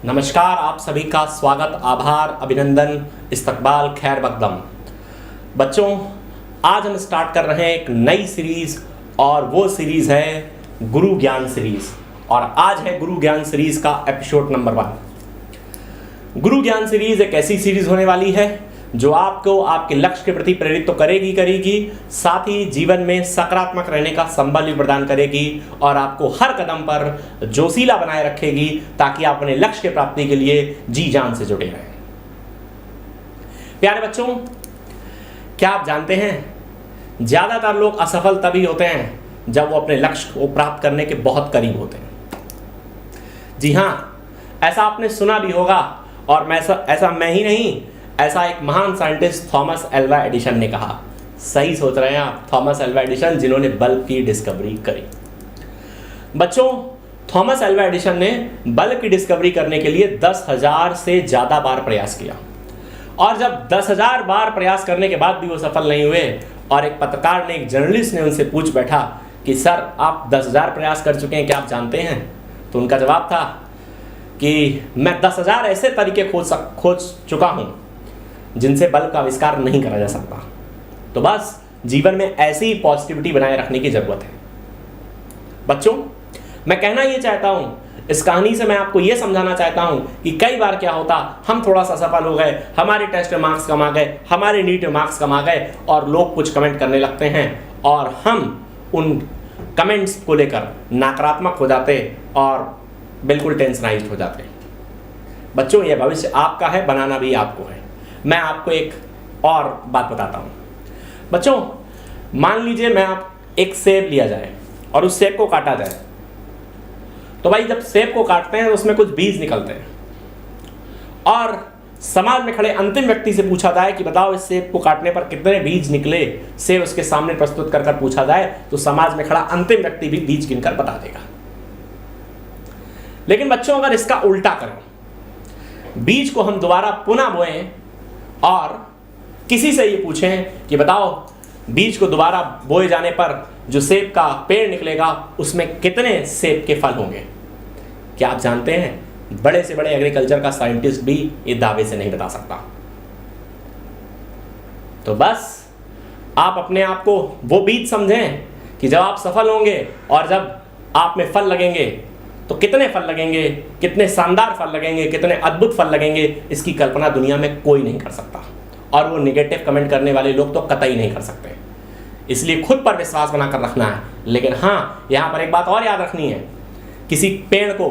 नमस्कार, आप सभी का स्वागत, आभार, अभिनंदन, इस्तकबाल, खैर मकदम। बच्चों, आज हम स्टार्ट कर रहे हैं एक नई सीरीज और वो सीरीज है गुरु ज्ञान सीरीज। और आज है गुरु ज्ञान सीरीज का एपिसोड नंबर 1। गुरु ज्ञान सीरीज एक ऐसी सीरीज होने वाली है जो आपको आपके लक्ष्य के प्रति प्रेरित तो करेगी, साथ ही जीवन में सकारात्मक रहने का संबल भी प्रदान करेगी और आपको हर कदम पर जोशीला बनाए रखेगी ताकि आप अपने लक्ष्य के प्राप्ति के लिए जी जान से जुड़े रहें। प्यारे बच्चों, क्या आप जानते हैं ज्यादातर लोग असफल तभी होते हैं जब वो अपने लक्ष्य को प्राप्त करने के बहुत करीब होते हैं। जी हां, ऐसा आपने सुना भी होगा और ऐसा मैं ही नहीं, ऐसा एक महान साइंटिस्ट थॉमस एल्वा एडिसन ने कहा। सही सोच रहे हैं आप, थॉमस एल्वा एडिसन जिन्होंने बल्ब की डिस्कवरी करी। बच्चों, थॉमस एल्वा एडिसन ने बल्ब की डिस्कवरी करने के लिए 10,000 से ज्यादा बार प्रयास किया और जब 10,000 बार प्रयास करने के बाद भी वो सफल नहीं हुए और एक पत्रकार ने, एक जर्नलिस्ट ने उनसे पूछ बैठा कि सर, आप 10,000 प्रयास कर चुके हैं, क्या आप जानते हैं? तो उनका जवाब था कि मैं 10,000 ऐसे तरीके खोज चुका हूं जिनसे बल्ब का आविष्कार नहीं करा जा सकता। तो बस जीवन में ऐसी पॉजिटिविटी बनाए रखने की जरूरत है। बच्चों, मैं कहना ये चाहता हूं, इस कहानी से मैं आपको ये समझाना चाहता हूं कि कई बार क्या होता, हम थोड़ा सा सफल हो गए, हमारे टेस्ट में मार्क्स कम आ गए, हमारे नीट में मार्क्स कम आ गए और लोग कुछ कमेंट करने लगते हैं और हम उन कमेंट्स को लेकर नकारात्मक हो जाते और बिल्कुल टेंशनाइज्ड हो जाते। बच्चों, ये भविष्य आपका है, बनाना भी आपको है। मैं आपको एक और बात बताता हूं। बच्चों, मान लीजिए मैं आप एक सेब लिया जाए और उस सेब को काटा जाए, तो भाई जब सेब को काटते हैं तो उसमें कुछ बीज निकलते हैं और समाज में खड़े अंतिम व्यक्ति से पूछा जाए कि बताओ इस सेब को काटने पर कितने बीज निकले, सेब उसके सामने प्रस्तुत कर पूछा जाए तो समाज में खड़ा अंतिम व्यक्ति भी बीज गिनकर बता देगा। लेकिन बच्चों, अगर इसका उल्टा करें, बीज को हम दोबारा पुनः बोएं और किसी से ये पूछें कि बताओ बीज को दोबारा बोए जाने पर जो सेब का पेड़ निकलेगा उसमें कितने सेब के फल होंगे, क्या आप जानते हैं बड़े से बड़े एग्रीकल्चर का साइंटिस्ट भी ये दावे से नहीं बता सकता। तो बस आप अपने आप को वो बीज समझें कि जब आप सफल होंगे और जब आप में फल लगेंगे तो कितने फल लगेंगे, कितने शानदार फल लगेंगे, कितने अद्भुत फल लगेंगे, इसकी कल्पना दुनिया में कोई नहीं कर सकता और वो नेगेटिव कमेंट करने वाले लोग तो कतई नहीं कर सकते। इसलिए खुद पर विश्वास बनाकर रखना है। लेकिन हाँ, यहाँ पर एक बात और याद रखनी है, किसी पेड़ को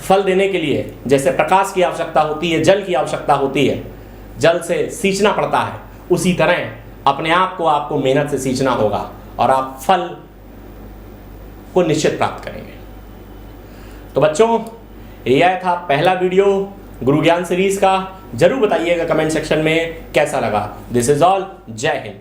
फल देने के लिए जैसे प्रकाश की आवश्यकता होती है, जल की आवश्यकता होती है, जल से सींचना पड़ता है, उसी तरह अपने आप को आपको मेहनत से सींचना होगा और आप फल को निश्चित प्राप्त करेंगे। तो बच्चों, यह था पहला वीडियो गुरु ज्ञान सीरीज का। जरूर बताइएगा कमेंट सेक्शन में कैसा लगा। This is all. जय हिंद।